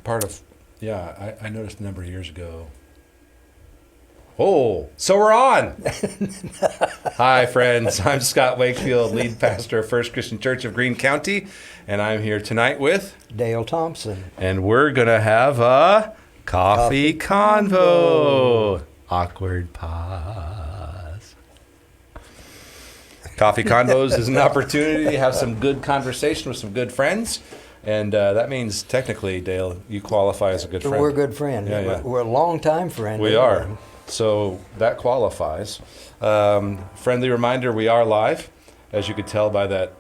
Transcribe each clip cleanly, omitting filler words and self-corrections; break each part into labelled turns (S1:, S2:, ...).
S1: part of, I noticed a number of years ago. Oh, so we're on. Hi, friends. I'm Scott Wakefield, lead pastor of First Christian Church of Greene County, and I'm here tonight with
S2: Dale Thompson.
S1: And we're going to have a coffee convo. Awkward pause. Coffee convos is an opportunity to have some good conversation with some good friends. And that means, technically, Dale, you qualify as a good friend.
S2: We're a good friend.
S1: Yeah.
S2: We're a long-time friend.
S1: We are. So that qualifies. Friendly reminder, we are live, as you could tell by that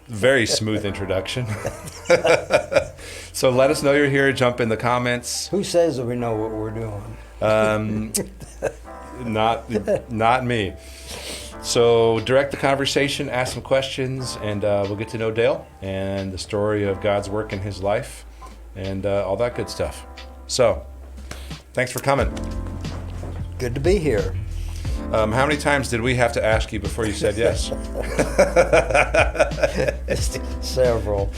S1: very smooth introduction. So let us know you're here. Jump in the comments.
S2: Who says that we know what we're doing?
S1: Not me. So direct the conversation, ask some questions, and we'll get to know Dale and the story of God's work in his life and all that good stuff. So thanks for coming.
S2: Good to be here.
S1: How many times did we have to ask you before you said yes?
S2: Several.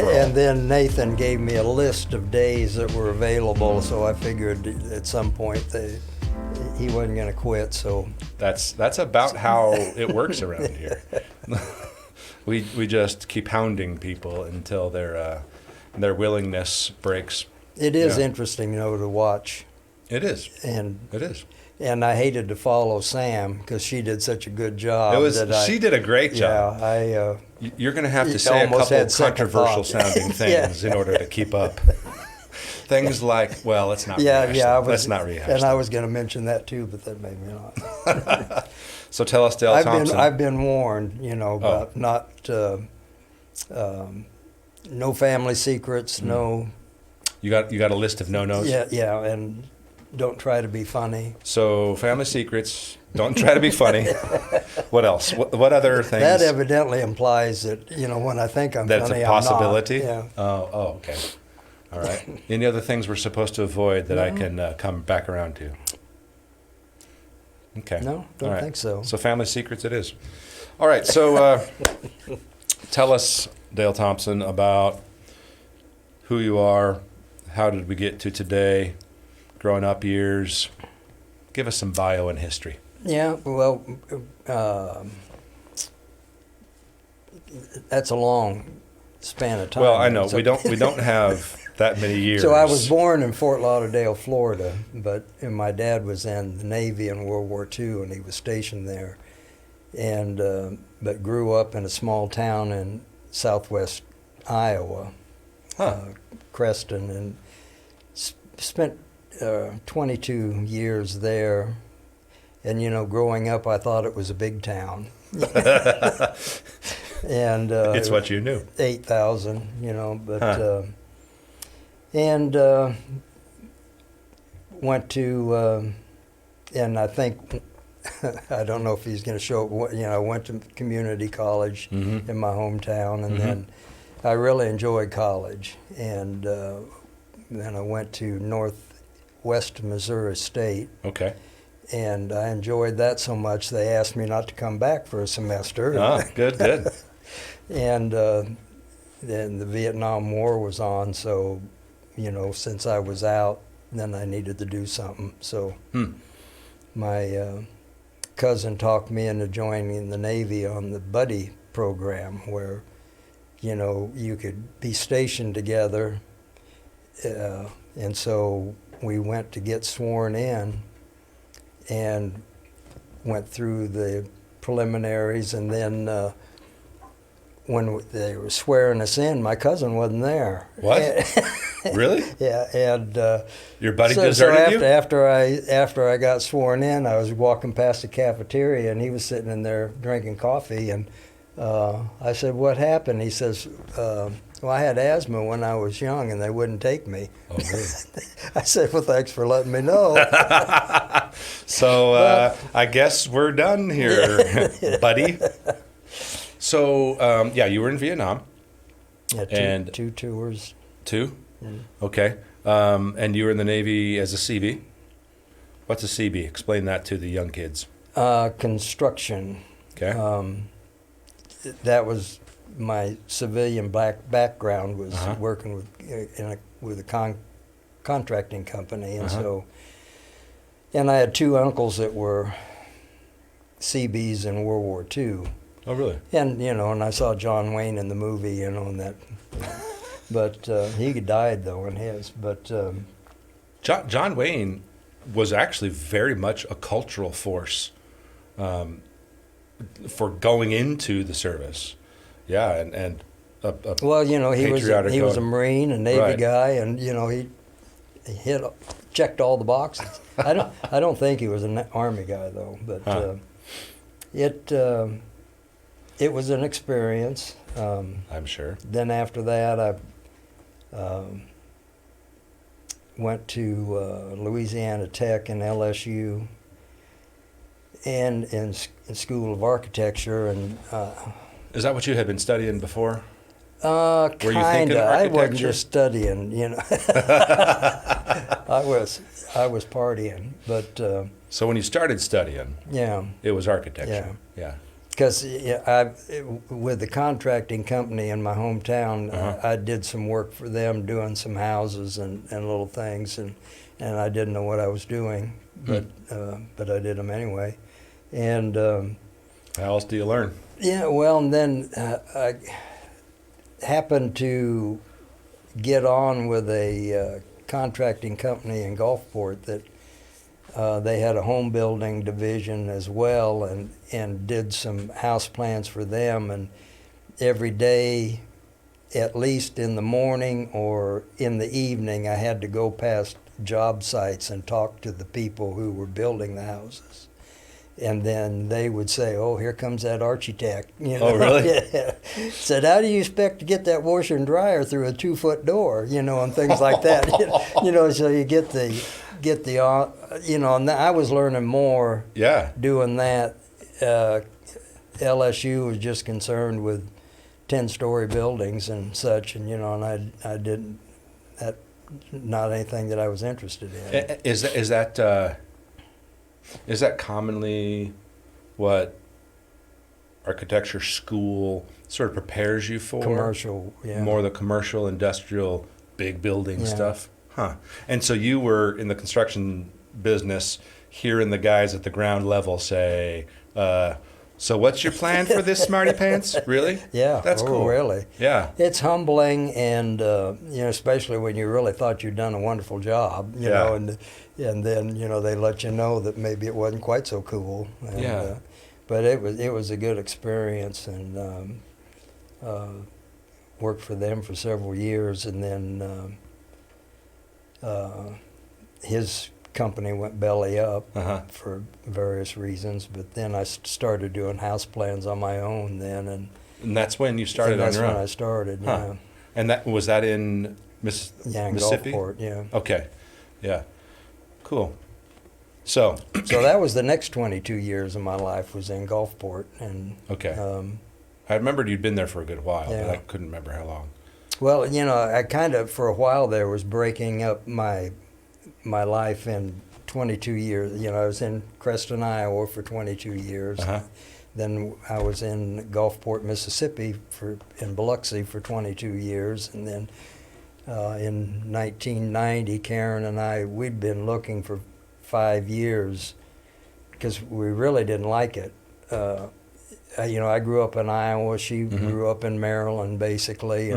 S2: And then Nathan gave me a list of days that were available, so I figured at some point he wasn't going to quit. So
S1: that's about how it works around here. We just keep hounding people until their willingness breaks.
S2: It is interesting, to watch.
S1: It is.
S2: And
S1: it is.
S2: And I hated to follow Sam because she did such a good job.
S1: She did a great job.
S2: Yeah,
S1: you're going to have to say a couple of controversial sounding things in order to keep up. Things like, well, let's not rehash that. Let's not rehash
S2: and
S1: that.
S2: I was going to mention that too, but that made me not.
S1: So tell us, Dale Thompson.
S2: I've been warned, about not, no family secrets, no.
S1: You got a list of no-nos?
S2: Yeah, and don't try to be funny.
S1: So family secrets, don't try to be funny. What else? What other things?
S2: That evidently implies that, when I think I'm
S1: funny,
S2: I'm not.
S1: That's a possibility?
S2: Yeah.
S1: Oh, okay. All right. Any other things we're supposed to avoid that I can come back around to? Okay.
S2: No, don't think so.
S1: So family secrets it is. All right. So tell us, Dale Thompson, about who you are. How did we get to today? Growing up years. Give us some bio and history.
S2: Yeah, well, that's a long span of time.
S1: Well, I know we don't have that many years.
S2: So I was born in Fort Lauderdale, Florida, and my dad was in the Navy in World War II, and he was stationed there, and but grew up in a small town in southwest Iowa, Creston, and spent 22 years there. And, growing up, I thought it was a big town. And
S1: it's what you knew.
S2: 8,000, but and went to, and I think, I don't know if he's going to show up, I went to community college in my hometown, and then I really enjoyed college, and then I went to Northwest Missouri State.
S1: Okay.
S2: And I enjoyed that so much they asked me not to come back for a semester.
S1: Good.
S2: And then the Vietnam War was on, so, since I was out, then I needed to do something. So my cousin talked me into joining the Navy on the buddy program where, you could be stationed together. And so we went to get sworn in and went through the preliminaries, and then when they were swearing us in, my cousin wasn't there.
S1: What? Really?
S2: Yeah, and
S1: your buddy deserted you?
S2: After I got sworn in, I was walking past the cafeteria, and he was sitting in there drinking coffee, and I said, "What happened?" He says, "Well, I had asthma when I was young, and they wouldn't take me."
S1: Oh, really?
S2: I said, "Well, thanks for letting me know."
S1: So I guess we're done here, buddy. So you were in Vietnam.
S2: Yeah, two tours.
S1: Two?
S2: Mm.
S1: Okay. And you were in the Navy as a CB. What's a CB? Explain that to the young kids.
S2: Construction.
S1: Okay.
S2: That was my civilian background was working with in a with a contracting company, and and I had two uncles that were Seabees in World War II.
S1: Oh, really?
S2: And, and I saw John Wayne in the movie, and that, but he died, though, in his. But
S1: John Wayne was actually very much a cultural force for going into the service. Yeah, and
S2: well, he was a Marine, a Navy guy, and, he checked all the boxes. I don't think he was an Army guy, though, but it was an experience.
S1: I'm sure.
S2: Then after that, I went to Louisiana Tech and LSU, and in School of Architecture. And
S1: is that what you had been studying before?
S2: Were you thinking
S1: architecture?
S2: I wasn't just studying, I was partying, but
S1: so when you started studying, it was architecture. Yeah.
S2: Because with the contracting company in my hometown, I did some work for them, doing some houses and little things, and I didn't know what I was doing, but I did them anyway. And
S1: how else do you learn?
S2: Yeah, well, and then I happened to get on with a contracting company in Gulfport that they had a home building division as well, and did some house plans for them. And every day, at least in the morning or in the evening, I had to go past job sites and talk to the people who were building the houses. And then they would say, "Oh, here comes that architect."
S1: Oh, really?
S2: Yeah. Said, "How do you expect to get that washer and dryer through a 2-foot door?" And things like that. So you get the and I was learning more.
S1: Yeah.
S2: Doing that. LSU was just concerned with 10-story buildings and such, and and I didn't. That not anything that I was interested in.
S1: Is that commonly what architecture school sort of prepares you for?
S2: Commercial, yeah.
S1: More the commercial, industrial, big building stuff? Huh. And so you were in the construction business, hearing the guys at the ground level say, so what's your plan for this, Smarty Pants? Really?
S2: Yeah.
S1: That's cool.
S2: Really.
S1: Yeah.
S2: It's humbling, and especially when you really thought you'd done a wonderful job, you know, and then they let you know that maybe it wasn't quite so cool. And, but it was a good experience, and worked for them for several years, and then his company went belly up for various reasons, but then I started doing house plans on my own then, and
S1: that's when you started on your own?
S2: That's when I started, yeah.
S1: And was that in Mississippi?
S2: In Gulfport, yeah.
S1: Okay, yeah, cool. So
S2: that was the next 22 years of my life was in Gulfport, and
S1: I remembered you'd been there for a good while, but I couldn't remember how long.
S2: Well, I kind of for a while there was breaking up my life in 22 years. I was in Creston, Iowa for 22 years. Then I was in Gulfport, Mississippi in Biloxi for 22 years. And then in 1990, Karen and we'd been looking for 5 years because we really didn't like it. I grew up in Iowa. She grew up in Maryland, basically,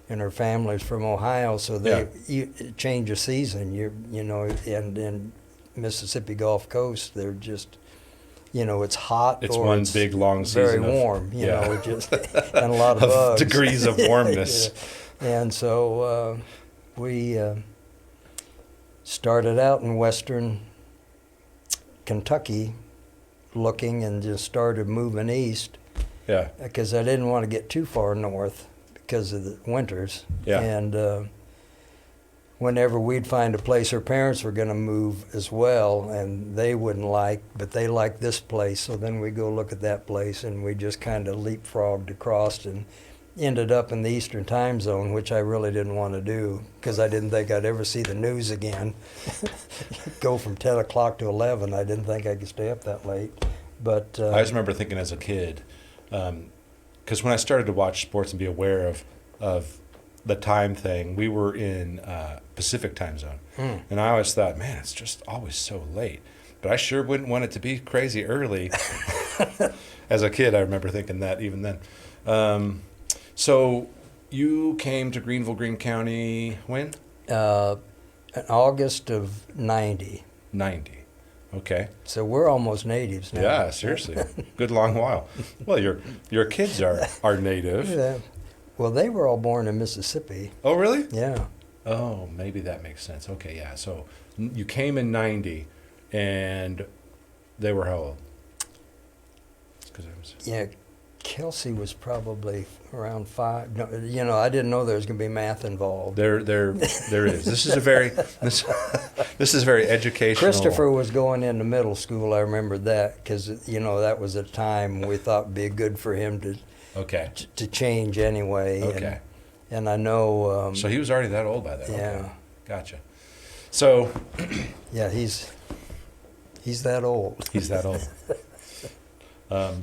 S2: and her family's from Ohio, so you change a season, and in Mississippi Gulf Coast, they're just, it's hot.
S1: It's one big long season.
S2: Very warm, just and a lot of bugs.
S1: Degrees of warmness.
S2: And so we started out in western Kentucky looking, and just started moving east. Yeah. Because I didn't want to get too far north because of the winters. Yeah. And whenever we'd find a place, her parents were going to move as well, and they wouldn't but they liked this place. So then we go look at that place, and we just kind of leapfrogged across and ended up in the Eastern time zone, which I really didn't want to do because I didn't think I'd ever see the news again. Go from 10 o'clock to 11. I didn't think I could stay up that late. But
S1: I just remember thinking as a kid, because when I started to watch sports and be aware of the time thing, we were in Pacific time zone. And I always thought, man, it's just always so late. But I sure wouldn't want it to be crazy early. As a kid, I remember thinking that even then. So you came to Greenville, Greene County when?
S2: In August of 90.
S1: 90. Okay.
S2: So we're almost natives now.
S1: Yeah, seriously. Good long while. Well, your kids are native.
S2: Yeah. Well, they were all born in Mississippi.
S1: Oh, really?
S2: Yeah.
S1: Oh, maybe that makes sense. Okay, yeah. So you came in 90, and they were how old?
S2: Yeah, Kelsey was probably around 5. No, I didn't know there was going to be math involved.
S1: There is. This is a very this is very educational.
S2: Christopher was going into middle school. I remember that because that was a time we thought it'd be good for him to change anyway.
S1: Okay.
S2: And I know.
S1: So he was already that old by then.
S2: Yeah.
S1: Okay. Gotcha. So.
S2: Yeah, he's that old.
S1: He's that old.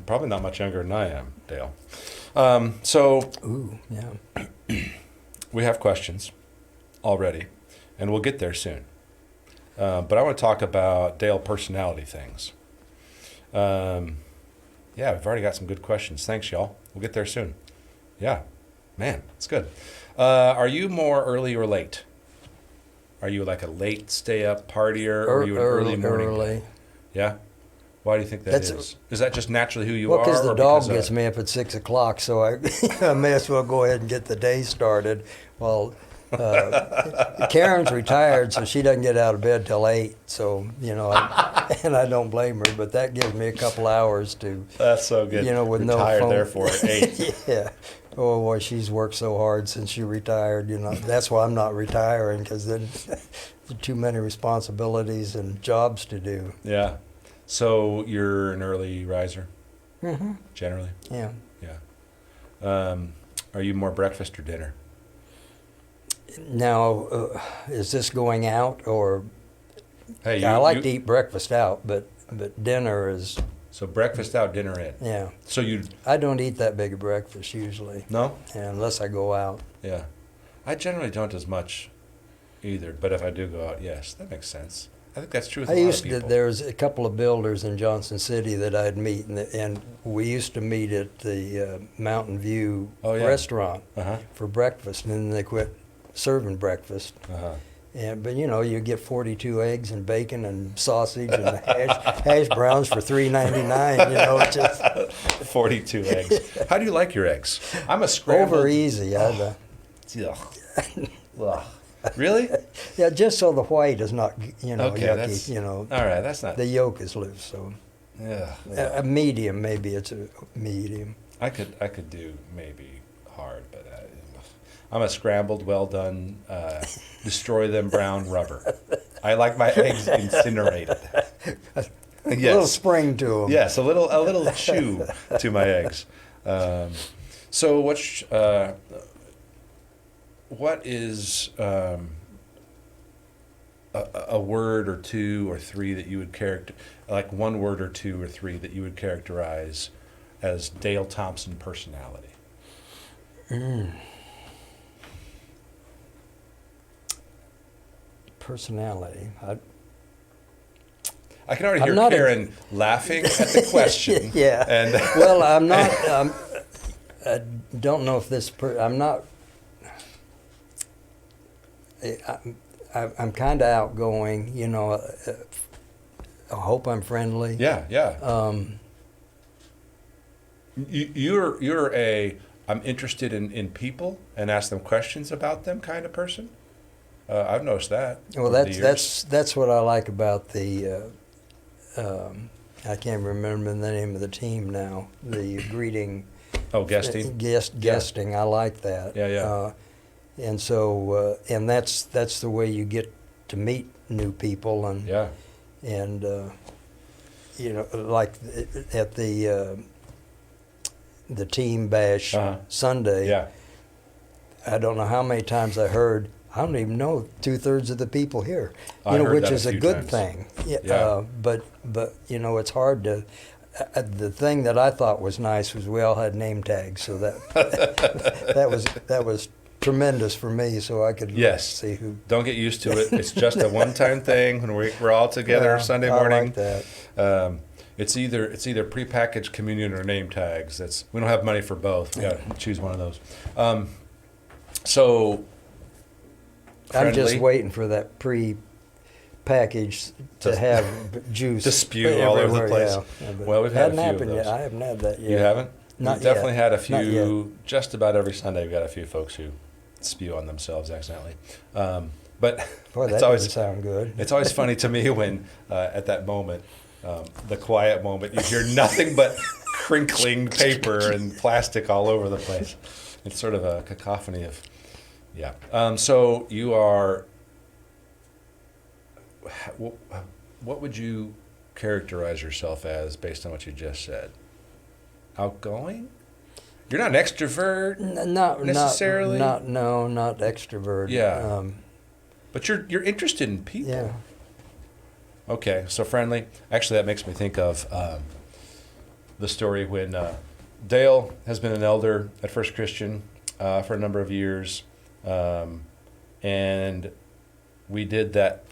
S1: Probably not much younger than I am, Dale. So.
S2: Ooh, yeah.
S1: We have questions already, and we'll get there soon. But I want to talk about Dale personality things. Yeah, we've already got some good questions. Thanks, y'all. We'll get there soon. Yeah, man, it's good. Are you more early or late? Are you like a late stay-up partier, or are you an early morning?
S2: Early.
S1: Yeah? Why do you think that is? Is that just naturally who you are?
S2: Well, because the dog gets me up at 6 o'clock, so I may as well go ahead and get the day started. Well, Karen's retired, so she doesn't get out of bed till 8. So and I don't blame her, but that gives me a couple hours to.
S1: That's so good.
S2: With
S1: You're
S2: no
S1: tired
S2: phone.
S1: Therefore at 8.
S2: Yeah. Oh boy, she's worked so hard since she retired. That's why I'm not retiring, because then too many responsibilities and jobs to do.
S1: Yeah. So you're an early riser, generally?
S2: Yeah.
S1: Yeah. Are you more breakfast or dinner?
S2: Now, is this going out or?
S1: Hey,
S2: I like to eat breakfast out, but dinner is.
S1: So breakfast out, dinner in.
S2: Yeah.
S1: So
S2: I don't eat that big a breakfast usually.
S1: No?
S2: Unless I go out.
S1: Yeah. I generally don't as much either, but if I do go out, yes, that makes sense. I think that's true with a lot of people.
S2: There was a couple of builders in Johnson City that I'd meet, and we used to meet at the Mountain View restaurant for breakfast, and then they quit serving breakfast. But you get 42 eggs and bacon and sausage and hash browns for $3.99. Just
S1: 42 eggs. How do you like your eggs? I'm a scrambled.
S2: Over easy.
S1: Ugh. Really?
S2: Yeah, just so the white is not,
S1: okay,
S2: yucky.
S1: All right, that's not.
S2: The yolk is loose, so.
S1: Yeah.
S2: A medium, maybe it's a medium.
S1: I could do maybe hard, but I'm a scrambled, well done, destroy them brown rubber. I like my eggs incinerated.
S2: A little spring to them.
S1: Yes, a little chew to my eggs. So what is a word or two or three that you would like one word or two or three that you would characterize as Dale Thompson personality?
S2: Personality.
S1: I can already hear Karen laughing at the question.
S2: Yeah.
S1: And
S2: well, I'm not. I don't know if this. I'm not. I'm kind of outgoing. I hope I'm friendly.
S1: Yeah, yeah. You're a I'm interested in people and ask them questions about them kind of person. I've noticed that.
S2: Well, that's what I like about the. I can't remember the name of the team now. The greeting.
S1: Oh, guesting.
S2: Guesting. I like that.
S1: Yeah, yeah.
S2: And so, and that's the way you get to meet new people, and
S1: yeah,
S2: and like at the team bash Sunday.
S1: Yeah.
S2: I don't know how many times I heard. I don't even know 2/3 of the people here. Which is a good thing.
S1: Yeah.
S2: But it's hard to. The thing that I thought was nice was we all had name tags, so that that was tremendous for me, so I could
S1: Yes.
S2: see who.
S1: Don't get used to it. It's just a one-time thing when we're all together
S2: Yeah,
S1: Sunday
S2: I
S1: morning.
S2: like that.
S1: It's either prepackaged communion or name tags. We don't have money for both. We got to choose one of those. So
S2: I'm just
S1: friendly.
S2: waiting for that pre-package to have juice
S1: To spew all over the
S2: everywhere,
S1: place.
S2: Yeah, but
S1: Well, we've had a
S2: hadn't
S1: few of
S2: happened
S1: those.
S2: yet. I haven't had that yet.
S1: You haven't?
S2: Not
S1: We've
S2: yet.
S1: definitely had a
S2: Not
S1: few. Just about every Sunday, we've got a few folks who spew on themselves accidentally. But
S2: Boy, that
S1: it's always
S2: doesn't sound good.
S1: It's always funny to me when, at that moment, the quiet moment, you hear nothing but crinkling paper and plastic all over the place. It's sort of a cacophony of, yeah. So you are, what would you characterize yourself as based on what you just said? Outgoing? You're not an extrovert
S2: Not
S1: necessarily?
S2: Not extrovert.
S1: Yeah. But you're interested in people.
S2: Yeah.
S1: Okay, so friendly. Actually, that makes me think of the story when Dale has been an elder at First Christian for a number of years, and we did that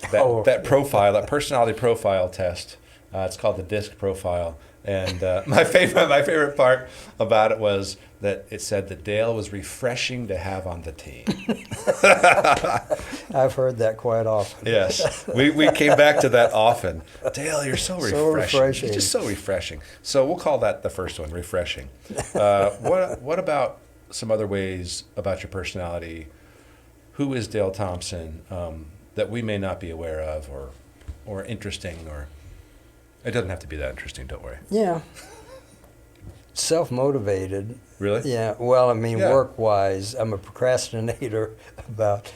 S1: profile, that personality profile test. It's called the DISC profile, and my favorite part about it was that it said that Dale was refreshing to have on the team.
S2: I've heard that quite often.
S1: Yes, we came back to that often. Dale, you're so refreshing. You're just so refreshing. So we'll call that the first one, refreshing. What about some other ways about your personality? Who is Dale Thompson that we may not be aware of, or interesting, or it doesn't have to be that interesting. Don't worry.
S2: Yeah. Self-motivated.
S1: Really?
S2: Yeah. Well, I mean,
S1: Yeah.
S2: work-wise, I'm a procrastinator about.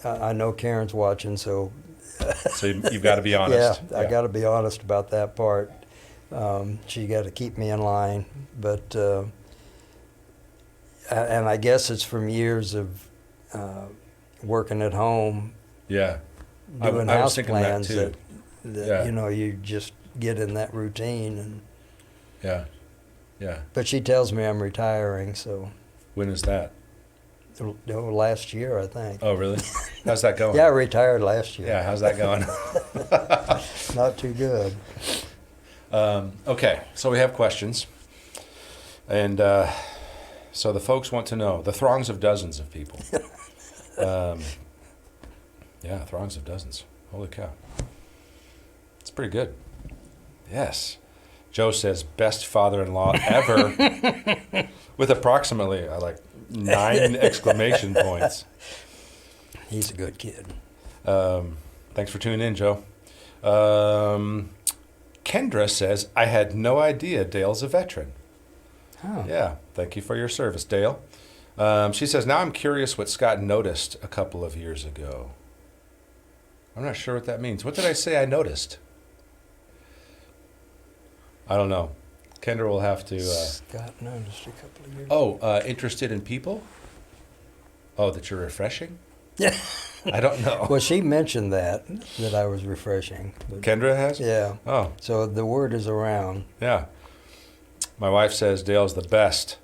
S2: I know Karen's watching, so.
S1: So you've got to be honest.
S2: Yeah, I got to be honest about that part. She got to keep me in line, but and I guess it's from years of working at home,
S1: Yeah.
S2: doing
S1: I was
S2: house
S1: thinking that
S2: plans
S1: too.
S2: that
S1: Yeah.
S2: you just get in that routine. And
S1: Yeah. Yeah.
S2: but she tells me I'm retiring, so
S1: When is that?
S2: last year I think.
S1: Oh, really? How's that going?
S2: Yeah, I retired last year.
S1: Yeah, how's that going?
S2: Not too good.
S1: Okay, so we have questions. And so the folks want to know, the throngs of dozens of people. Yeah, throngs of dozens. Holy cow. It's pretty good. Yes. Joe says, best father-in-law ever, with approximately 9 exclamation points.
S2: He's a good kid.
S1: Thanks for tuning in, Joe. Kendra says, I had no idea Dale's a veteran.
S2: Oh.
S1: Yeah, thank you for your service, Dale. She says, now I'm curious what Scott noticed a couple of years ago. I'm not sure what that means. What did I say I noticed? I don't know. Kendra will have to...
S2: Scott noticed a couple of years.
S1: Interested in people? Oh, that you're refreshing?
S2: Yeah.
S1: I don't know.
S2: Well, she mentioned that I was refreshing. But
S1: Kendra has?
S2: yeah.
S1: Oh,
S2: So the word is around.
S1: yeah. My wife says Dale's the best.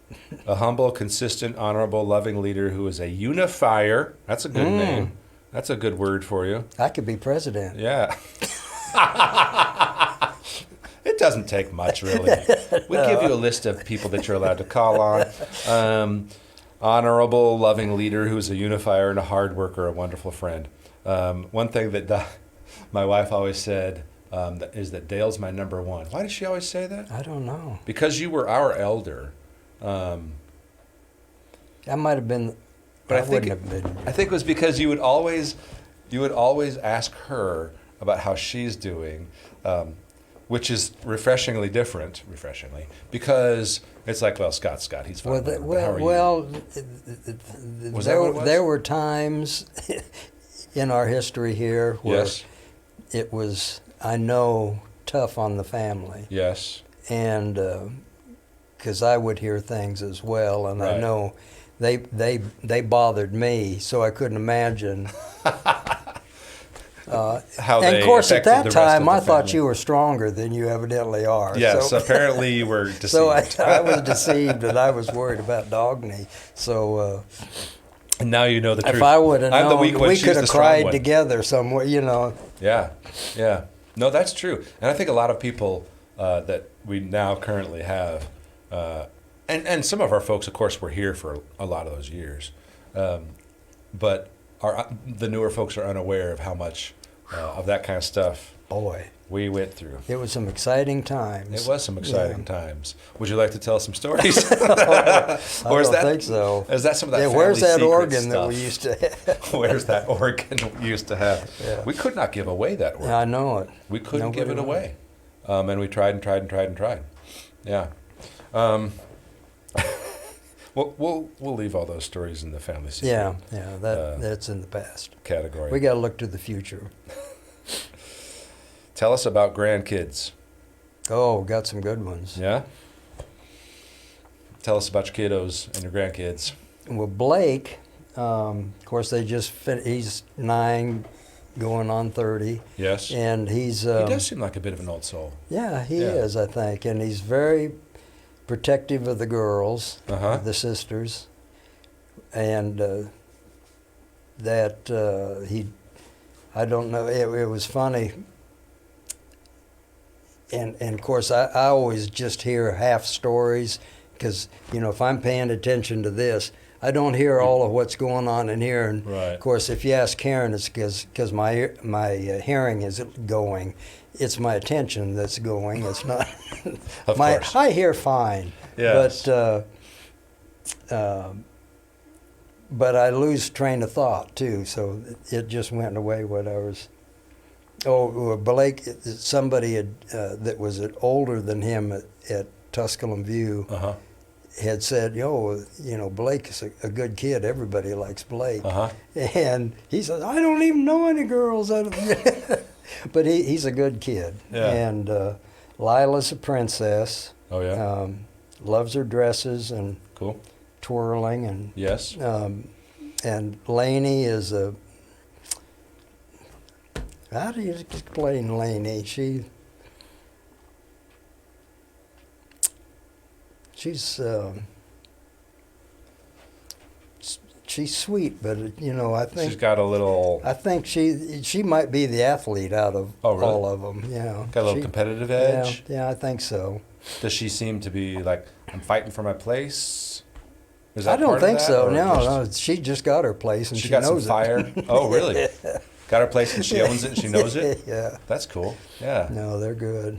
S1: A humble, consistent, honorable, loving leader who is a unifier. That's a good name. That's a good word for you.
S2: I could be president.
S1: Yeah. It doesn't take much, really. We give you a list of people that you're allowed to call on. Honorable, loving leader who's a unifier and a hard worker, a wonderful friend. One thing that my wife always said is that Dale's my number one. Why does she always say that?
S2: I don't know.
S1: Because you were our elder.
S2: I might have been.
S1: But
S2: I wouldn't have been.
S1: I think it was because you would always ask her about how she's doing, which is refreshingly, because it's like, well, Scott, he's fine. How are you?
S2: There were times in our history here where
S1: Yes.
S2: it was, I know, tough on the family.
S1: Yes.
S2: And because I would hear things as well, and I
S1: Right.
S2: know they bothered me, so I couldn't imagine.
S1: How
S2: And
S1: they
S2: of course, at
S1: affected
S2: that
S1: the rest
S2: time,
S1: of
S2: I
S1: the
S2: thought
S1: family.
S2: you were stronger than you evidently are.
S1: Yes,
S2: So,
S1: apparently you were deceived.
S2: so I was deceived, and I was worried about Dogny. So,
S1: And now you know the truth.
S2: If I would have
S1: I'm the
S2: known,
S1: weak one,
S2: we
S1: she's
S2: could
S1: the
S2: have
S1: strong
S2: cried
S1: one.
S2: together somewhere,
S1: Yeah, yeah. No, that's true. And I think a lot of people that we now currently have, and some of our folks, of course, were here for a lot of those years, but the newer folks are unaware of how much of that kind of stuff
S2: Boy,
S1: we went through.
S2: it was some exciting times.
S1: It was some exciting times. Would you like to tell some stories?
S2: I don't think so.
S1: Is that some of that?
S2: Yeah, where's
S1: family
S2: that
S1: secret
S2: organ
S1: stuff?
S2: that we used to have?
S1: Where's that organ we used to have?
S2: Yeah.
S1: We could not give away that organ.
S2: Yeah, I know it.
S1: We couldn't
S2: Nobody
S1: give it
S2: would.
S1: away. And we tried and tried and tried and tried. Yeah. We'll leave all those stories in the family secret
S2: Yeah, that's in the past.
S1: category.
S2: We got to look to the future.
S1: Tell us about grandkids.
S2: Oh, got some good ones.
S1: Yeah? Tell us about your kiddos and your grandkids.
S2: Well, Blake, of course, they just he's 9, going on 30.
S1: Yes.
S2: And he's...
S1: He does seem like a bit of an old soul.
S2: Yeah, he
S1: Yeah.
S2: is, I think. And he's very protective of the girls,
S1: Uh-huh.
S2: the sisters. And I don't know, it was funny. And of course, I always just hear half stories because, if I'm paying attention to this, I don't hear all of what's going on in here. And
S1: Right.
S2: of course, if you ask Karen, it's because my hearing is going. It's my attention that's going. It's not.
S1: Of course.
S2: I hear fine.
S1: Yes.
S2: But I lose train of thought too. So it just went away what I was. Oh, Blake, somebody that was older than him at Tusculum View
S1: Uh-huh.
S2: had said, Blake is a good kid. Everybody likes Blake.
S1: Uh-huh.
S2: And he says, I don't even know any girls. But he's a good kid.
S1: Yeah.
S2: And Lila's a princess.
S1: Oh, yeah?
S2: Loves her dresses and
S1: Cool.
S2: twirling. And
S1: Yes.
S2: and Lainey is a... How do you explain Lainey? She's sweet, but I think
S1: She's got a little...
S2: I think she might be the athlete out of
S1: Oh, really?
S2: all of them. Yeah,
S1: Got a little competitive edge?
S2: Yeah, I think so.
S1: Does she seem to be like, I'm fighting for my place? Is
S2: I
S1: that
S2: don't
S1: part of
S2: think
S1: that,
S2: so.
S1: or
S2: No,
S1: just-
S2: she just got her place and
S1: She
S2: she
S1: got some
S2: knows
S1: fire? Oh, really? Got her place and she owns it and she knows it?
S2: Yeah.
S1: That's cool. Yeah.
S2: No, they're good.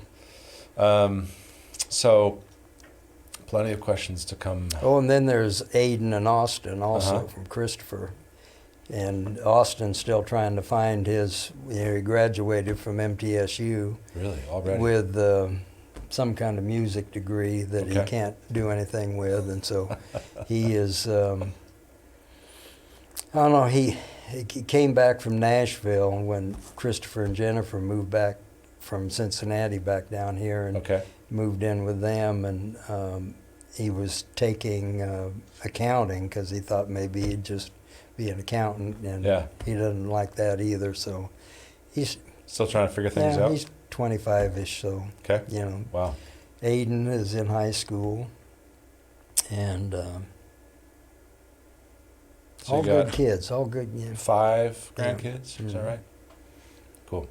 S1: So, plenty of questions to come.
S2: Oh, and then there's Aiden and Austin also
S1: Uh-huh.
S2: from Christopher. And Austin's still trying to find his, he graduated from MTSU
S1: Really? Already?
S2: with some kind of music degree that he
S1: Okay.
S2: can't do anything with. And so he is, I don't know, he came back from Nashville when Christopher and Jennifer moved back from Cincinnati back down here and
S1: Okay.
S2: moved in with them. And he was taking accounting because he thought maybe he'd just be an accountant, and
S1: Yeah.
S2: he doesn't like that either. So he's
S1: Still trying to figure things out?
S2: he's 25-ish. So
S1: Okay. Wow.
S2: Aiden is in high school, and
S1: So
S2: all
S1: you got
S2: good kids, all good. Yeah.
S1: 5
S2: Yeah.
S1: grandkids? Is that
S2: Mhm.
S1: right? Cool.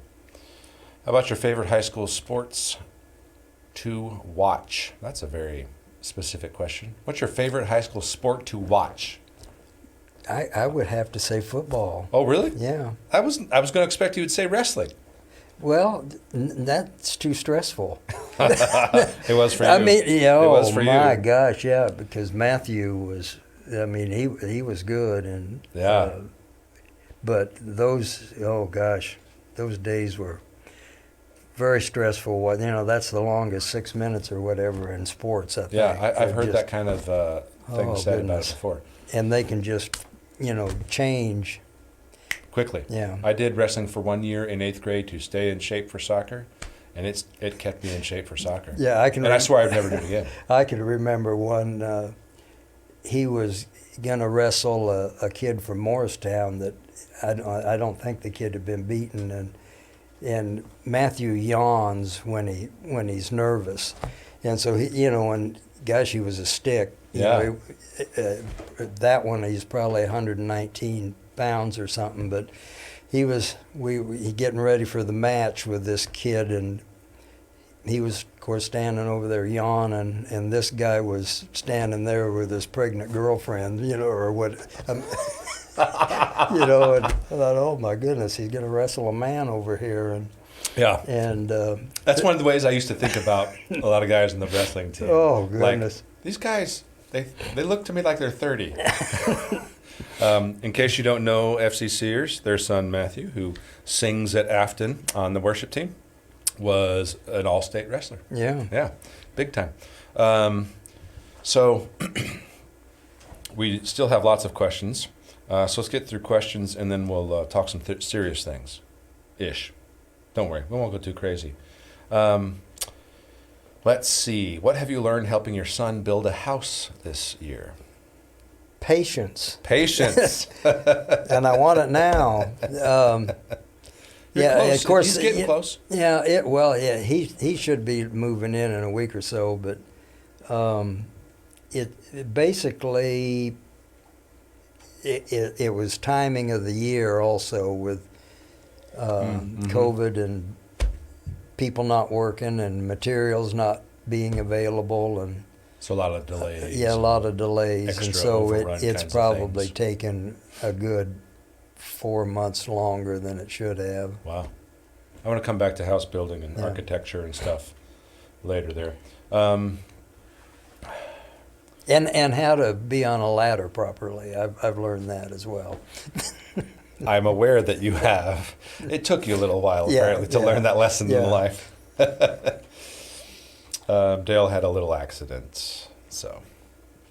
S1: How about your favorite high school sports to watch? That's a very specific question. What's your favorite high school sport to watch?
S2: I would have to say football.
S1: Oh, really?
S2: Yeah.
S1: I was going to expect you would say wrestling.
S2: Well, that's too stressful.
S1: It was for you.
S2: I mean,
S1: It
S2: oh
S1: was for
S2: my
S1: you.
S2: gosh, yeah, because Matthew was, I mean, he was good, and
S1: Yeah.
S2: but those, oh gosh, those days were very stressful. That's the longest 6 minutes or whatever in sports. I think.
S1: Yeah, I've
S2: They're
S1: heard
S2: just-
S1: that kind of thing
S2: Oh,
S1: said
S2: goodness.
S1: about it before.
S2: and they can just, change.
S1: Quickly.
S2: Yeah.
S1: I did wrestling for 1 year in 8th grade to stay in shape for soccer, and it kept me in shape for soccer.
S2: Yeah, I can.
S1: And I swear I'd never do it again.
S2: I can remember one. He was gonna wrestle a kid from Morristown that I don't think the kid had been beaten, and Matthew yawns when he's nervous, and so he, and gosh, he was a stick,
S1: Yeah.
S2: That one, he's probably 119 pounds or something, but he getting ready for the match with this kid, and he was, of course, standing over there yawning, and this guy was standing there with his pregnant girlfriend, or what, and I thought, oh my goodness, he's going to wrestle a man over here, and
S1: that's one of the ways I used to think about a lot of guys in the wrestling team.
S2: Oh goodness,
S1: like, these guys, they look to me like they're 30. In case you don't know FCCers, their son Matthew, who sings at Afton on the worship team, was an all-state wrestler. Yeah, big time. So we still have lots of questions. So let's get through questions, and then we'll talk some serious things. Don't worry, we won't go too crazy. Let's see. What have you learned helping your son build a house this year?
S2: Patience.
S1: And
S2: I want it now.
S1: Close.
S2: Of course.
S1: He's getting close.
S2: Yeah, he should be moving in a week or so, but it basically it was timing of the year also with COVID and people not working and materials not being available, and
S1: so a lot of delays.
S2: Yeah, a lot of delays, and so it's probably
S1: things.
S2: taken a good 4 months longer than it should have.
S1: Wow. I want to come back to house building and architecture and stuff later there.
S2: And how to be on a ladder properly. I've learned that as well.
S1: I'm aware that you have. It took you a little while, apparently, to learn that lesson in life. Dale had a little accident. So,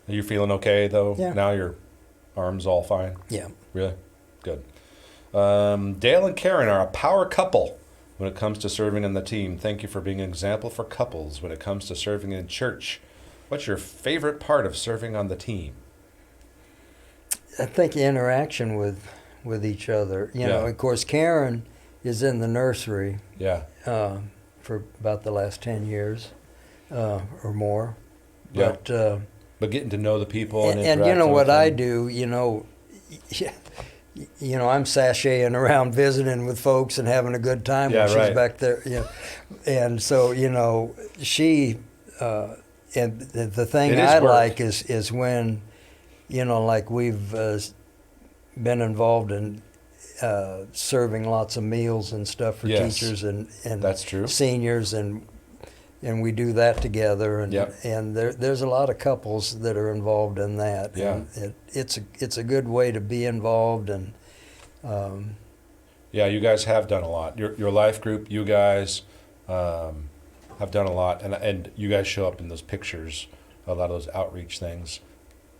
S1: are you feeling okay, though?
S2: Yeah.
S1: Now your arm's all fine?
S2: Yeah.
S1: Really? Good. Dale and Karen are a power couple when it comes to serving in the team. Thank you for being an example for couples when it comes to serving in church. What's your favorite part of serving on the team?
S2: I think the interaction with each other. You know, of course, Karen is in the nursery for about the last 10 years or more.
S1: Yeah.
S2: But
S1: getting to know the people and
S2: you know what I
S1: them.
S2: do, I'm sashaying around visiting with folks and having a good time when she's back there. And so, she, and the thing I like is when, like we've been involved in serving lots of meals and stuff for teachers and
S1: that's true.
S2: Seniors, and we do that together, and there's a lot of couples that are involved in that.
S1: Yeah.
S2: And it's a good way to be involved, and
S1: you guys have done a lot. Your life group, you guys have done a lot, and you guys show up in those pictures, a lot of those outreach things.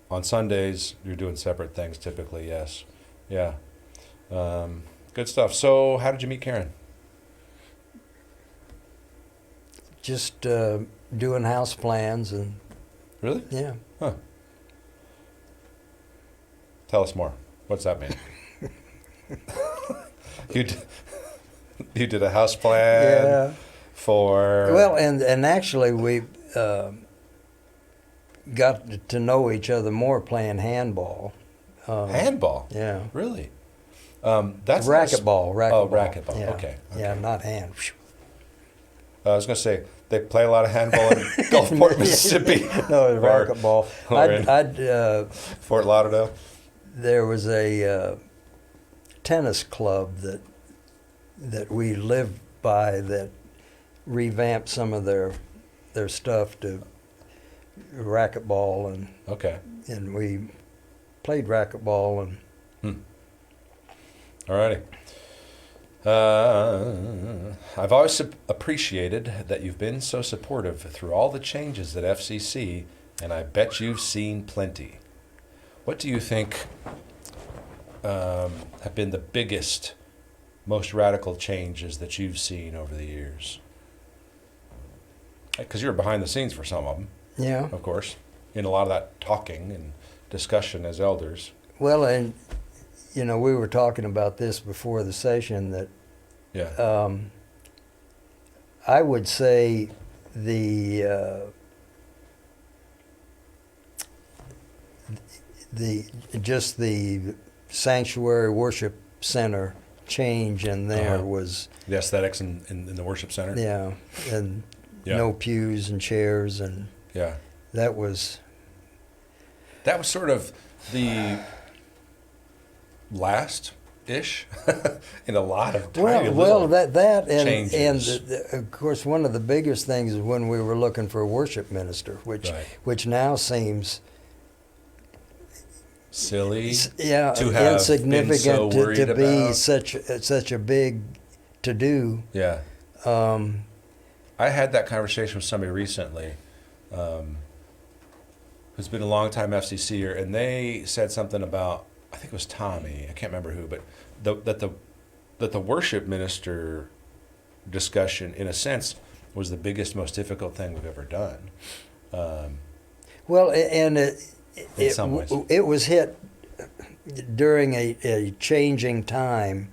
S1: On Sundays, you're doing separate things typically, yes. Yeah. Good stuff. So how did you meet Karen?
S2: Just doing house plans and...
S1: Really?
S2: Yeah.
S1: Huh. Tell us more. What's that mean? You did a house plan for...
S2: Well, and actually we got to know each other more playing handball.
S1: Handball?
S2: Yeah.
S1: Really? That's
S2: racquetball.
S1: Oh, racquetball.
S2: Yeah.
S1: Okay.
S2: Yeah, not hand.
S1: I was going to say, they play a lot of handball in Gulfport, Mississippi.
S2: No, it's racquetball.
S1: Or Fort Lauderdale.
S2: There was a tennis club that we lived by that revamped some of their stuff to racquetball, and we played racquetball and.
S1: Alrighty. I've always appreciated that you've been so supportive through all the changes at FCC, and I bet you've seen plenty. What do you think have been the biggest, most radical changes that you've seen over the years? Because you're behind the scenes for some of them.
S2: Yeah.
S1: Of course, in a lot of that talking and discussion as elders.
S2: Well, and we were talking about this before the session that I would say the just the sanctuary worship center change in there was
S1: the aesthetics in the worship center.
S2: yeah, and no pews and chairs, and that was
S1: sort of the last-ish in a lot of tiny
S2: that and
S1: changes.
S2: of course one of the biggest things is when we were looking for a worship minister, which now seems
S1: silly,
S2: to
S1: have
S2: insignificant
S1: been so
S2: to be
S1: about.
S2: such a big to do.
S1: Yeah. I had that conversation with somebody recently who's been a long time FCCer, and they said something about, I think it was Tommy, I can't remember who, but that the worship minister discussion, in a sense, was the biggest, most difficult thing we've ever done.
S2: Well, and
S1: in some ways,
S2: it was hit during a changing time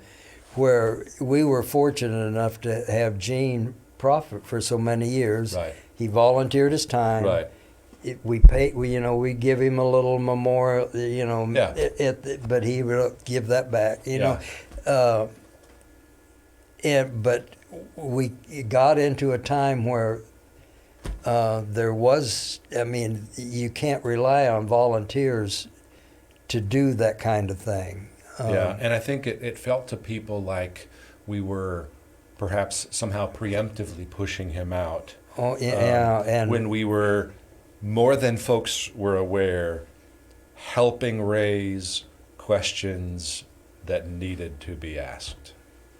S2: where we were fortunate enough to have Gene prophet for so many years.
S1: Right.
S2: He volunteered his time.
S1: Right.
S2: We give him a little memorial, but he would give that back, but we got into a time where there was, you can't rely on volunteers to do that kind of thing.
S1: And I think it felt to people like we were perhaps somehow preemptively pushing him out.
S2: And
S1: when we were, more than folks were aware, helping raise questions that needed to be asked.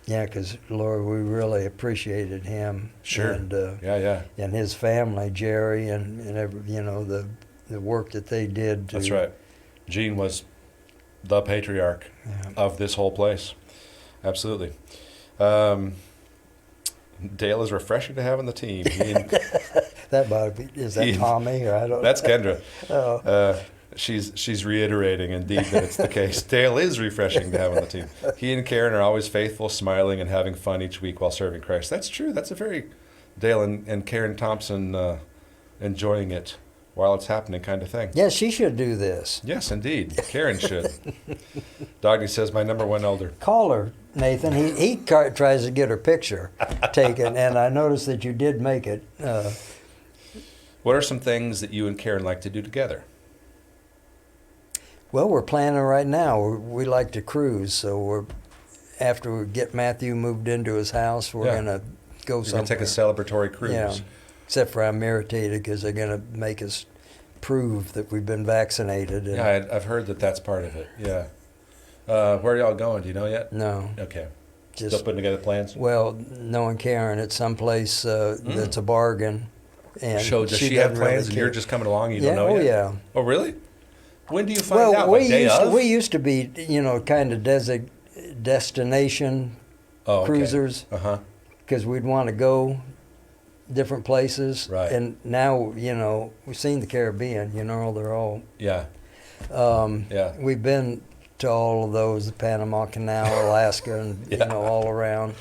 S2: Yeah, because Lord, we really appreciated him.
S1: Sure.
S2: And and his family, Jerry, and the work that they did.
S1: That's right. Gene was the patriarch of this whole place. Absolutely. Dale is refreshing to have on the team.
S2: That might be, is that Tommy, or I don't know.
S1: That's Kendra. She's reiterating indeed that it's the case. Dale is refreshing to have on the team. He and Karen are always faithful, smiling, and having fun each week while serving Christ. That's true. That's a very Dale and Karen Thompson enjoying it while it's happening kind of thing.
S2: Yeah, she should do this.
S1: Yes, indeed. Karen should. Doggy says, my number one elder.
S2: Call her, Nathan. He tries to get her picture taken, and I noticed that you did make it.
S1: What are some things that you and Karen like to do together?
S2: Well, we're planning right now. We like to cruise, so after we get Matthew moved into his house, we're going to go somewhere.
S1: You're going to take a celebratory cruise.
S2: Yeah, except for I'm irritated because they're going to make us prove that we've been vaccinated. And
S1: yeah, I've heard that that's part of it, yeah. Where are y'all going? Do you know yet?
S2: No.
S1: Okay.
S2: Just
S1: still putting together plans?
S2: Well, knowing Karen, it's someplace that's a bargain. And
S1: so does she have plans and you're just coming along and you don't know yet?
S2: Yeah.
S1: Oh, really? When do you find out?
S2: We used to be, kind of destination cruisers.
S1: Uh-huh.
S2: Because we'd want to go different places.
S1: Right.
S2: And now, we've seen the Caribbean, they're all...
S1: Yeah.
S2: We've been to all of those, the Panama Canal, Alaska, and, all around.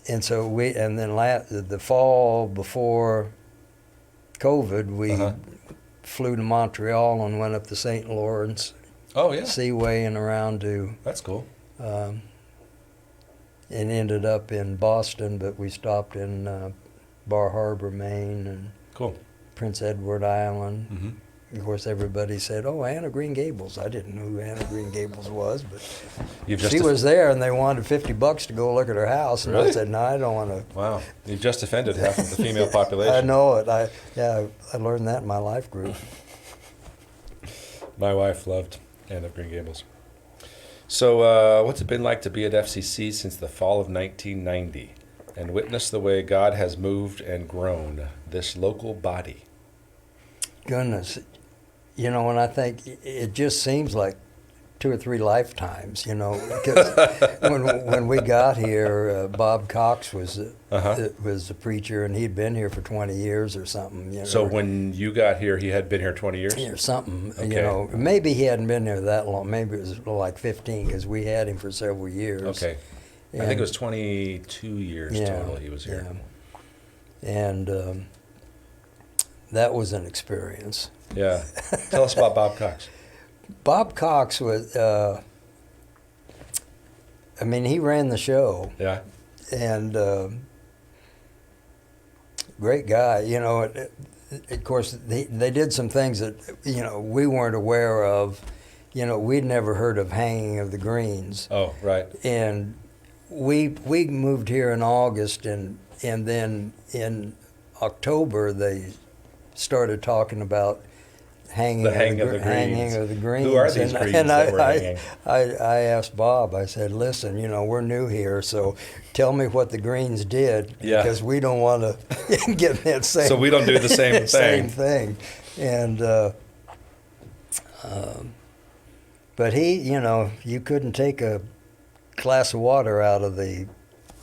S2: And so then the fall before COVID, we flew to Montreal and went up the St. Lawrence Seaway and around to...
S1: That's cool.
S2: And ended up in Boston, but we stopped in Bar Harbor, Maine, and Prince Edward Island.
S1: Mm-hmm.
S2: Of course, everybody said, "Oh, Anna Green Gables." I didn't know who Anna Green Gables was, but she was there, and they wanted $50 to go look at her house, and I said, "No, I don't want to."
S1: Wow, you just offended half of the female population.
S2: I know it. I learned that in my life group.
S1: My wife loved Anna Green Gables. So, what's it been like to be at FCC since the fall of 1990 and witness the way God has moved and grown this local body?
S2: Goodness. When I think, it just seems like 2 or 3 lifetimes, because when we got here, Bob Cox was the preacher, and he'd been here for 20 years or something.
S1: So when you got here, he had been here 20 years?
S2: Or something, Maybe he hadn't been there that long. Maybe it was like 15, because we had him for several years.
S1: Okay. I think it was 22 years total he was here.
S2: Yeah. And that was an experience.
S1: Yeah. Tell us about Bob Cox.
S2: Bob Cox was, he ran the show.
S1: Yeah.
S2: And great guy. Of course, they did some things that, we weren't aware of. We'd never heard of Hanging of the Greenes.
S1: Oh, right.
S2: And we moved here in August, and then in October they started talking about hanging of the Greenes.
S1: Who are these Greenes that were hanging?
S2: I asked Bob, I said, listen, we're new here, so tell me what the Greenes did, because we don't want to get in that same...
S1: So we don't do the same thing.
S2: Same thing. And, but he, you couldn't take a glass of water out of the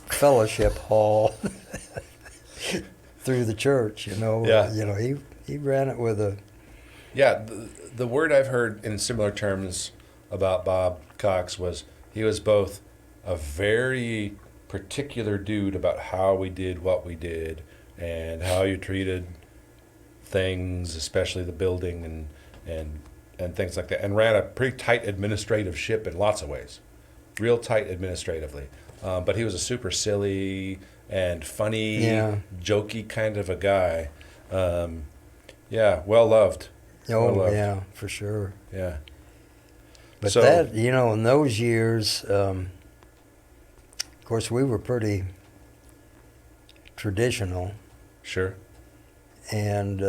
S2: fellowship hall through the church,
S1: Yeah.
S2: He ran it with a...
S1: Yeah, the word I've heard in similar terms about Bob Cox was he was both a very particular dude about how we did what we did and how you treated things, especially the building and things like that, and ran a pretty tight administrative ship in lots of ways, real tight administratively. But he was a super silly and funny, jokey kind of a guy. Well loved.
S2: Oh, yeah, for sure.
S1: Yeah.
S2: But that, in those years, of course, we were pretty traditional.
S1: Sure.
S2: And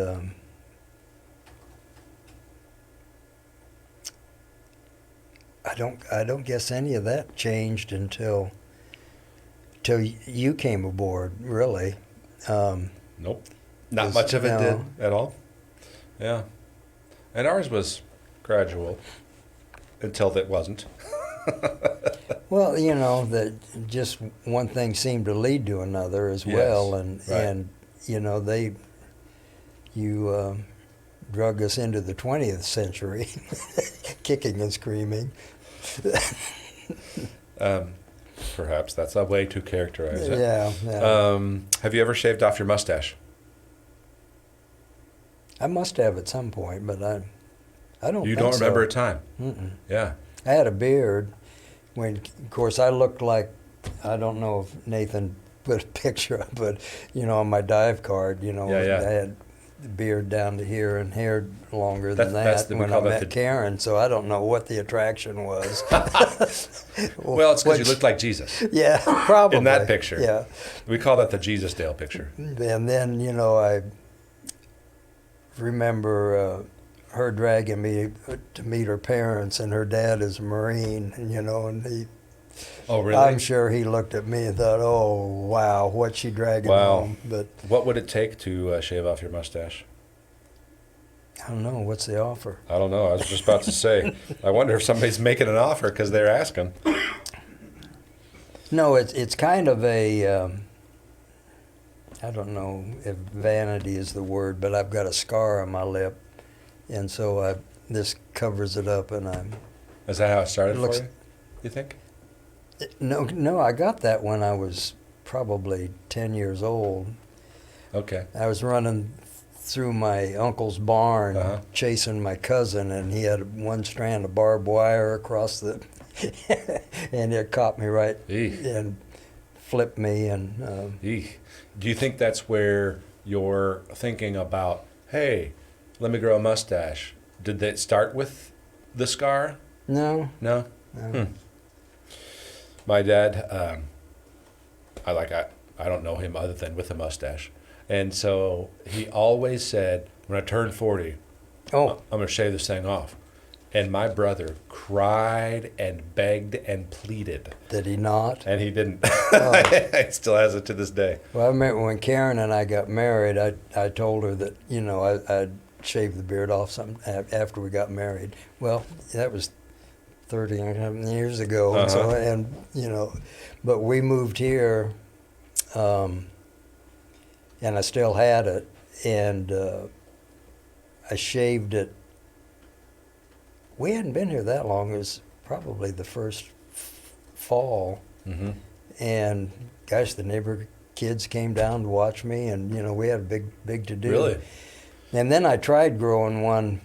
S2: I don't guess any of that changed until you came aboard, really.
S1: Nope. Not much of it did at all. Yeah. And ours was gradual until it wasn't.
S2: Well, that just one thing seemed to lead to another as well, and you drug us into the 20th century, kicking and screaming.
S1: Perhaps that's a way to characterize it.
S2: Yeah.
S1: Have you ever shaved off your mustache?
S2: I must have at some point, but I don't.
S1: You
S2: think
S1: don't remember
S2: so.
S1: a time?
S2: Mm-mm.
S1: Yeah.
S2: I had a beard when, of course, I looked like, I don't know if Nathan put a picture up, but on my dive card, I had the beard down to here and hair longer than that when I met Karen. So I don't know what the attraction was.
S1: Well, it's because you looked like Jesus.
S2: Yeah, probably
S1: in that picture.
S2: Yeah,
S1: we call that the Jesus Dale picture.
S2: And then I remember her dragging me to meet her parents, and her dad is a Marine, and he.
S1: Oh, really?
S2: I'm sure he looked at me and thought, "Oh, wow, what's she dragging home?" But
S1: what would it take to shave off your mustache?
S2: I don't know. What's the offer?
S1: I don't know. I was just about to say. I wonder if somebody's making an offer because they're asking.
S2: No, it's kind of a. I don't know if vanity is the word, but I've got a scar on my lip, and so this covers it up, and I'm.
S1: Is that how it started for you? You think?
S2: No, I got that when I was probably 10 years old.
S1: Okay.
S2: I was running through my uncle's barn chasing my cousin, and he had one strand of barbed wire across the, and it caught me right and flipped me. And
S1: do you think that's where you're thinking about, hey, let me grow a mustache? Did that start with the scar?
S2: No.
S1: No? My dad, I don't know him other than with a mustache. And so he always said, when I turn 40, I'm going to shave this thing off. And my brother cried and begged and pleaded.
S2: Did he not?
S1: And he didn't. He still has it to this day.
S2: Well, I remember when Karen and I got married, I told her that, I'd shave the beard off after we got married. Well, that was 30 years ago. So, but we moved here, and I still had it, and I shaved it. We hadn't been here that long. It was probably the first fall, and gosh, the neighbor kids came down to watch me, and we had a big to do.
S1: Really?
S2: And then I tried growing one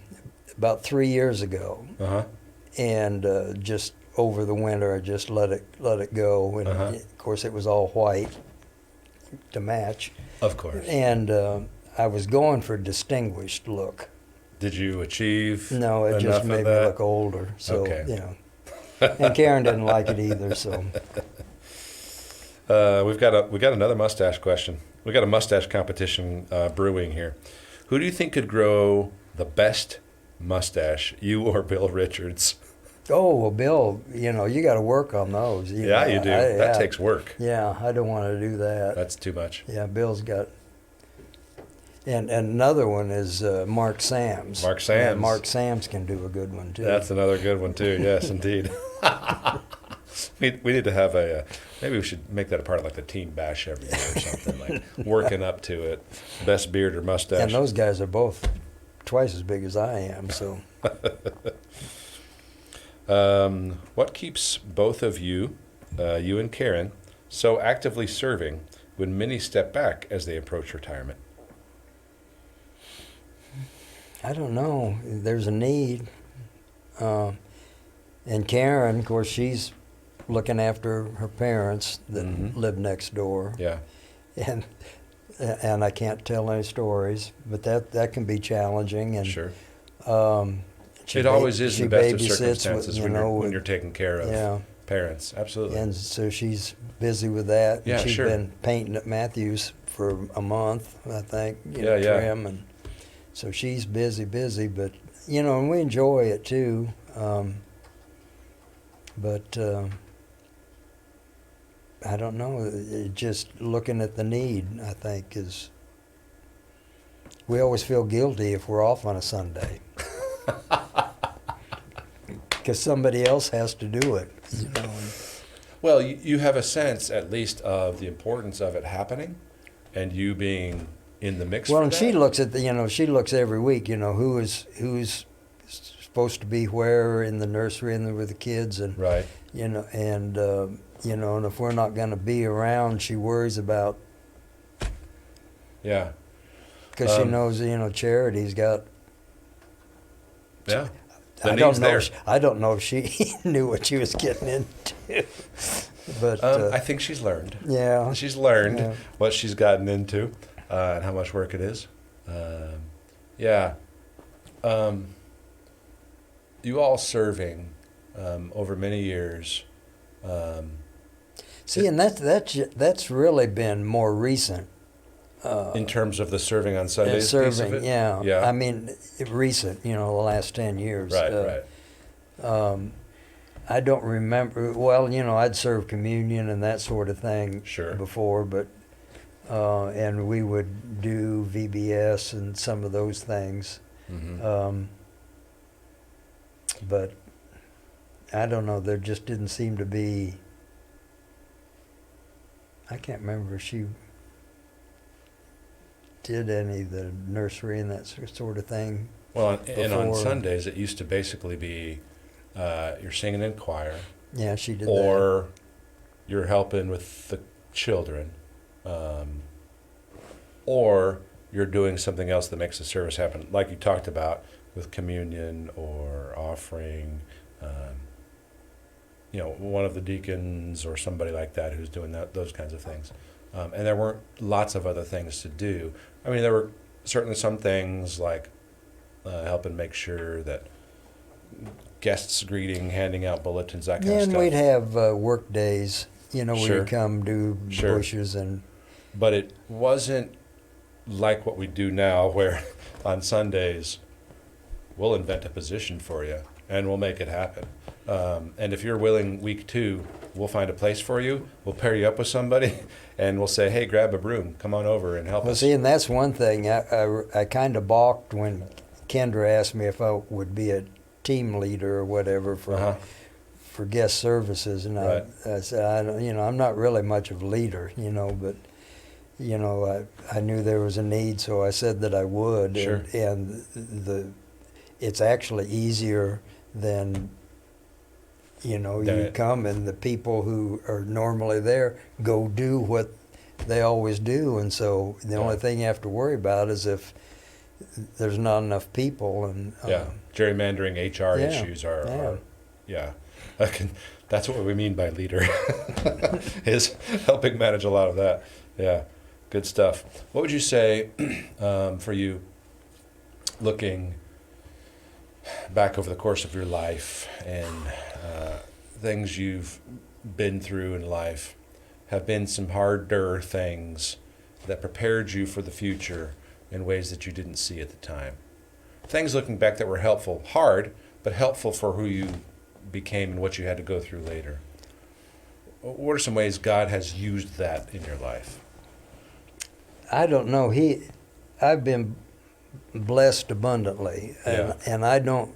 S2: about 3 years ago,
S1: Uh-huh.
S2: and just over the winter I just let it go, and of course it was all white to match.
S1: Of course.
S2: And I was going for distinguished look.
S1: Did you achieve
S2: No, it
S1: enough
S2: just
S1: of
S2: made me
S1: that?
S2: look older. So,
S1: Okay.
S2: you know. And Karen didn't like it either, so.
S1: We got another mustache question. We got a mustache competition brewing here. Who do you think could grow the best mustache, you or Bill Richards?
S2: Oh, well, Bill, you know, you got to work on those. You
S1: Yeah,
S2: know,
S1: you do.
S2: yeah.
S1: That takes work.
S2: Yeah, I don't want to do that.
S1: That's too much.
S2: Yeah, Bill's got. And another one is Mark Sams.
S1: Mark
S2: Yeah,
S1: Sams.
S2: Mark Sams can do a good one, too.
S1: That's another good one too. Yes, indeed. we need to have maybe we should make that a part of like the team bash every year or something, like working up to it. Best beard or mustache.
S2: And those guys are both twice as big as I am, so.
S1: What keeps both of you, you and Karen, so actively serving when many step back as they approach retirement?
S2: I don't know. There's a need. And Karen, of course, she's looking after her parents that live next door.
S1: Yeah.
S2: And I can't tell any stories, but that can be challenging. And
S1: Sure.
S2: It
S1: always is the best of circumstances when you're taking care of parents. Absolutely.
S2: And so she's busy with that.
S1: Yeah,
S2: and she's
S1: sure.
S2: been painting at Matthews for a month, I think.
S1: Yeah.
S2: Trim, and so she's busy, but and we enjoy it too. But I don't know. Just looking at the need, I think, is. We always feel guilty if we're off on a Sunday. Because somebody else has to do it.
S1: Well, you have a sense, at least, of the importance of it happening, and you being in the mix.
S2: Well,
S1: for
S2: and
S1: that.
S2: she looks at she looks every week. Who's supposed to be where in the nursery and with the kids, and
S1: right.
S2: And if we're not going to be around, she worries about.
S1: Yeah.
S2: Because she knows, Charity's got.
S1: Yeah.
S2: I don't know if she knew what she was getting into, but
S1: I think she's learned.
S2: Yeah,
S1: she's learned what she's gotten into and how much work it is. You all serving over many years.
S2: See, and that's really been more recent.
S1: In terms of the serving on Sundays piece of it?
S2: Yeah. I mean, recent, the last 10 years.
S1: Right.
S2: I don't remember. Well, I'd served communion and that sort of thing before, but and we would do VBS and some of those things.
S1: Mm-hmm.
S2: But I don't know. There just didn't seem to be. I can't remember if she did any of the nursery and that sort of thing.
S1: Well, and on Sundays it used to basically be you're singing in choir.
S2: Yeah, she did
S1: or you're helping with the children, or you're doing something else that makes the service happen, like you talked about with communion or offering. One of the deacons or somebody like that who's doing those kinds of things. And there weren't lots of other things to do. I mean, there were certainly some things like helping make sure that guests greeting, handing out bulletins, that kind of stuff.
S2: And we'd have work days, where you'd come do bushes and.
S1: But it wasn't like what we do now, where on Sundays we'll invent a position for you and we'll make it happen. And if you're willing, week 2, we'll find a place for you. We'll pair you up with somebody, and we'll say, "Hey, grab a broom, come on over and help us."
S2: Well, see, and that's one thing I kind of balked when Kendra asked me if I would be a team leader or whatever for guest services, and I said, I'm not really much of a leader, but I knew there was a need, so I said that I would.
S1: Sure.
S2: And it's actually easier than. You come and the people who are normally there go do what they always do, and so the only thing you have to worry about is if there's not enough people, and
S1: gerrymandering HR
S2: yeah,
S1: issues are
S2: yeah.
S1: that's what we mean by leader, is helping manage a lot of that. Yeah, good stuff. What would you say for you, looking back over the course of your life and things you've been through in life, have been some harder things that prepared you for the future in ways that you didn't see at the time? Things looking back that were helpful, hard, but helpful for who you became and what you had to go through later. What are some ways God has used that in your life?
S2: I don't know. I've been blessed abundantly, and I don't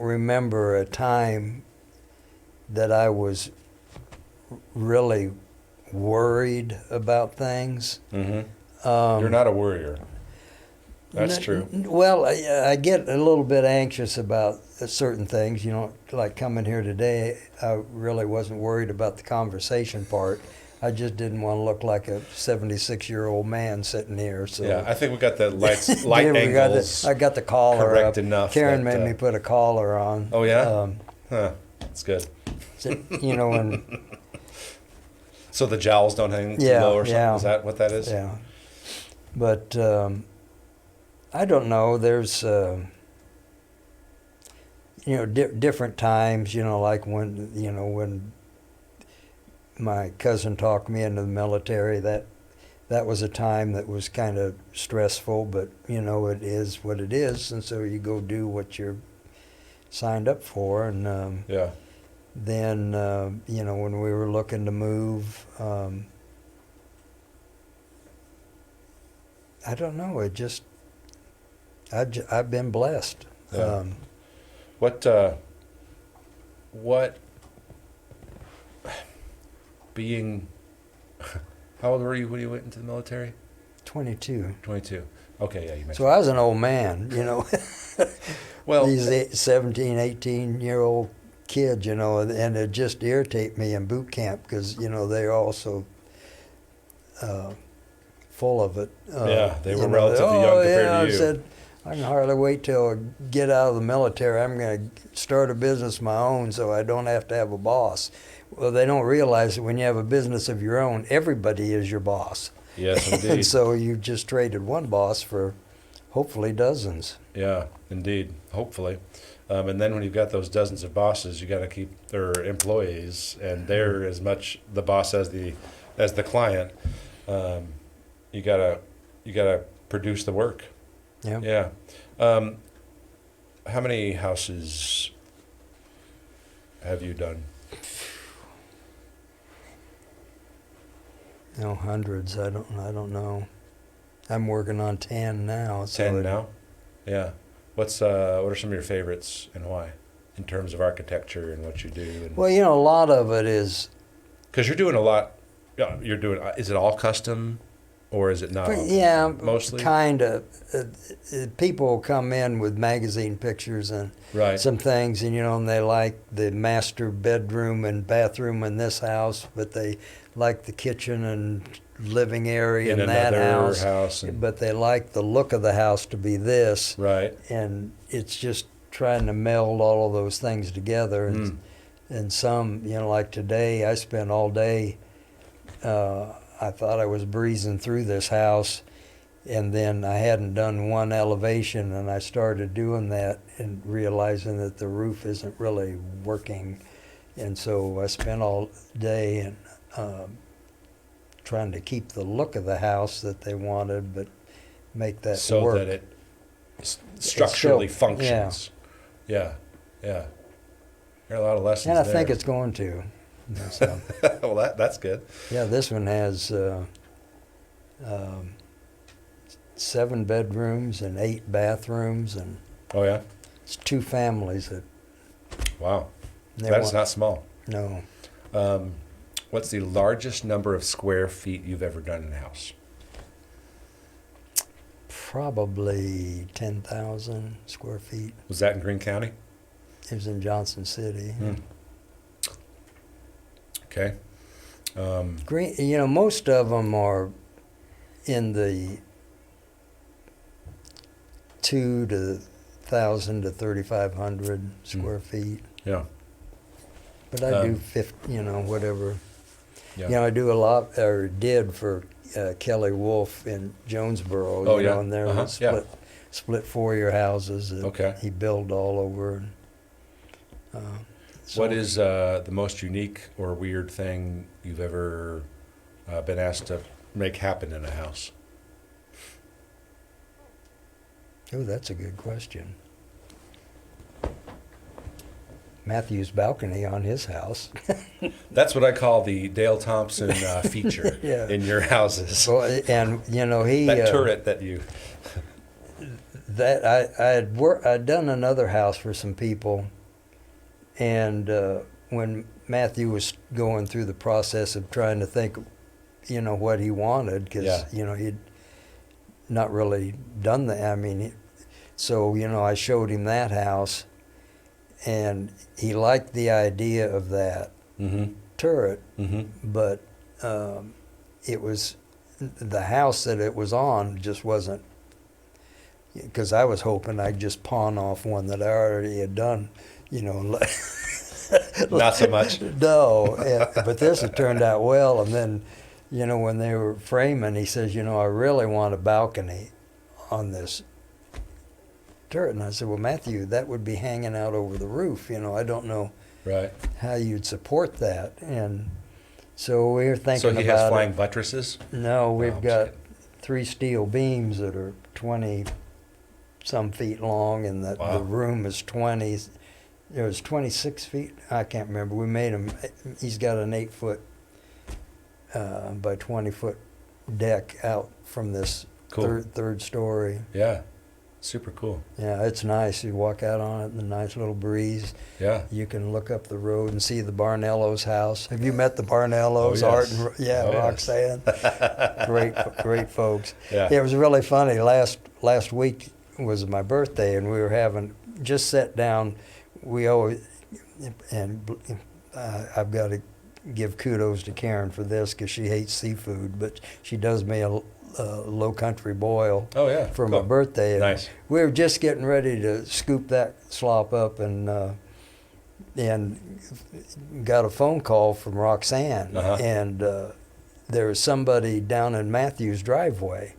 S2: remember a time that I was really worried about things.
S1: Mm-hmm. You're not a worrier. That's true.
S2: Well, I get a little bit anxious about certain things. Like coming here today, I really wasn't worried about the conversation part. I just didn't want to look like a 76-year-old man sitting here. So
S1: yeah, I think we got the light angles.
S2: I got the collar
S1: correct
S2: up.
S1: enough.
S2: Karen made me put a collar on.
S1: Oh yeah, that's good.
S2: And
S1: so the jowls don't hang too low or something. Yeah. Is that what that is?
S2: Yeah, but I don't know. There's different times. Like when my cousin talked me into the military. That was a time that was kind of stressful, but it is what it is, and so you go do what you're signed up for. And then when we were looking to move, I don't know. I've been blessed.
S1: Yeah. What being, how old were you when you went into the military?
S2: 22.
S1: 22. Okay, yeah, you mentioned.
S2: So I was an old man,
S1: Well,
S2: these 17, 18-year-old kids, and it just irritate me in boot camp because, they're also full of it.
S1: They were relatively young compared to you.
S2: I said, I can hardly wait till I get out of the military. I'm going to start a business of my own so I don't have to have a boss. Well, they don't realize that when you have a business of your own, everybody is your boss.
S1: Yes, indeed.
S2: And so you just traded one boss for hopefully dozens.
S1: Yeah, indeed, hopefully. And then when you've got those dozens of bosses, you got to keep their employees, and they're as much the boss as the client. You gotta produce the work.
S2: Yeah.
S1: Yeah. How many houses have you done?
S2: Hundreds. I don't know. I'm working on 10 now.
S1: 10 now? Yeah. What are some of your favorites and why, in terms of architecture and what you do?
S2: Well, a lot of it is
S1: because you're doing a lot. Is it all custom, or is it not?
S2: Yeah,
S1: mostly.
S2: Kind of. People come in with magazine pictures and some things, and they like the master bedroom and bathroom in this house, but they like the kitchen and living area in that house, but they like the look of the house to be this.
S1: Right.
S2: And it's just trying to meld all of those things together. And some, like today, I spent all day, I thought I was breezing through this house, and then I hadn't done one elevation, and I started doing that and realizing that the roof isn't really working. And so I spent all day and trying to keep the look of the house that they wanted, but make that
S1: so
S2: work.
S1: So that it structurally functions. Yeah. There are a lot of lessons
S2: and I
S1: there.
S2: think it's going to. So.
S1: Well, that's good.
S2: Yeah, this one has 7 bedrooms and 8 bathrooms, and
S1: oh yeah,
S2: it's 2 families that.
S1: Wow, that's not small.
S2: No.
S1: What's the largest number of square feet you've ever done in a house?
S2: Probably 10,000 square feet.
S1: Was that in Greene County?
S2: It was in Johnson City.
S1: Okay.
S2: Most of them are in the 2,000 to 3,500 square feet.
S1: Yeah.
S2: But I do whatever.
S1: Yeah.
S2: I do a lot, or did for Kelly Wolf in Jonesboro.
S1: Oh, yeah.
S2: And there was split four-year houses that he built all over.
S1: What is the most unique or weird thing you've ever been asked to make happen in a house?
S2: Oh, that's a good question. Matthew's balcony on his house.
S1: That's what I call the Dale Thompson feature in your houses.
S2: Well, and he
S1: that turret that you.
S2: That I'd done another house for some people, and when Matthew was going through the process of trying to think, what he wanted, because he'd not really done that. I mean, so I showed him that house. And he liked the idea of that turret, but it was the house that it was on just wasn't, because I was hoping I'd just pawn off one that I already had done,
S1: Not so much.
S2: No, but this had turned out well. And then, when they were framing, he says, I really want a balcony on this turret. And I said, well, Matthew, that would be hanging out over the roof. I don't know how you'd support that. And so we were thinking about
S1: So he has flying buttresses?
S2: No, we've got 3 steel beams that are 20-some feet long, and the room is 20. It was 26 feet. I can't remember. We made him. He's got an 8-foot by 20-foot deck out from this third story.
S1: Yeah. Super cool.
S2: Yeah, it's nice. You walk out on it in a nice little breeze.
S1: Yeah.
S2: You can look up the road and see the Barnellos' house. Have you met the Barnellos?
S1: Oh, yes.
S2: Art and Roxanne. Great folks.
S1: Yeah.
S2: It was really funny. Last week was my birthday, and we were just sat down. We always, and I've got to give kudos to Karen for this because she hates seafood, but she does me a low country boil for my birthday.
S1: Nice.
S2: We were just getting ready to scoop that slop up, and got a phone call from Roxanne, and there was somebody down in Matthew's driveway,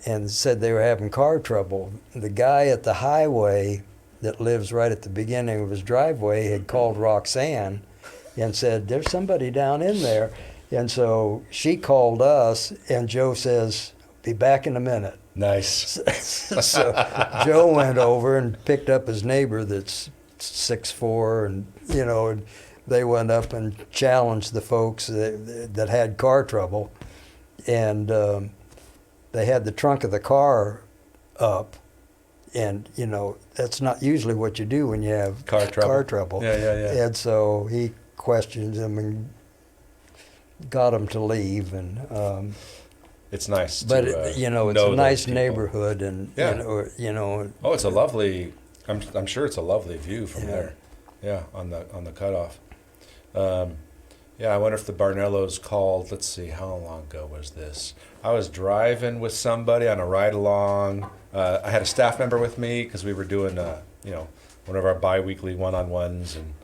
S2: and said they were having car trouble. The guy at the highway that lives right at the beginning of his driveway had called Roxanne and said, there's somebody down in there. And so she called us, and Joe says, be back in a minute.
S1: Nice.
S2: So Joe went over and picked up his neighbor that's 6'4", and and they went up and challenged the folks that had car trouble. And they had the trunk of the car up, and that's not usually what you do when you have car trouble.
S1: Yeah.
S2: And so he questioned them and got them to leave, and
S1: it's nice.
S2: But
S1: it's
S2: a nice neighborhood, and
S1: Oh, it's a lovely. I'm sure it's a lovely view from there. Yeah, on the cutoff. I wonder if the Barnellos called. Let's see, how long ago was this? I was driving with somebody on a ride along. I had a staff member with me because we were doing one of our bi-weekly one-on-ones, and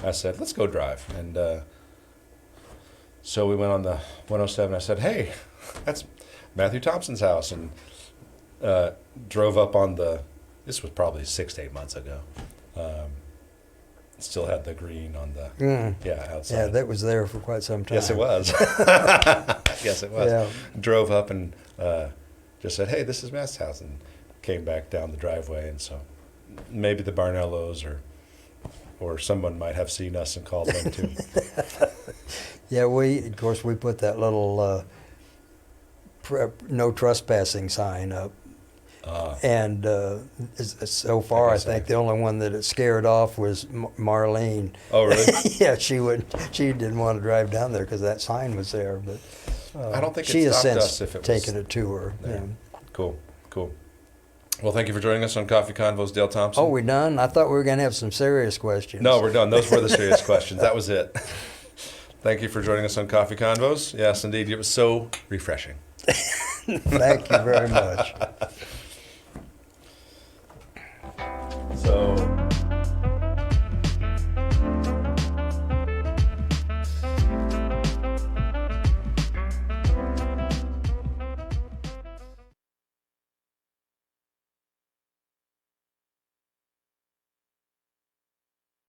S1: I said, let's go drive. And so we went on the 107. I said, hey, that's Matthew Thompson's house, and drove up on this was probably 6 to 8 months ago. Still had the green on the outside.
S2: Yeah, that was there for quite some time.
S1: Yes, it was. Yes, it was.
S2: Yeah.
S1: Drove up and just said, hey, this is Matt's house, and came back down the driveway. And so maybe the Barnellos or someone might have seen us and called them too.
S2: Yeah, we put that little no trespassing sign up. And so far, I think the only one that it scared off was Marlene.
S1: Oh, really?
S2: Yeah, she didn't want to drive down there because that sign was there. But
S1: I don't think
S2: she
S1: it
S2: has
S1: stopped
S2: since
S1: us if it was
S2: taken it to her. Yeah.
S1: Cool. Well, thank you for joining us on Coffee Convos, Dale Thompson.
S2: Oh, we done? I thought we were going to have some serious questions.
S1: No, we're done. Those were the serious questions. That was it. Thank you for joining us on Coffee Convos. Yes, indeed. It was so refreshing.
S2: Thank you very much.
S1: So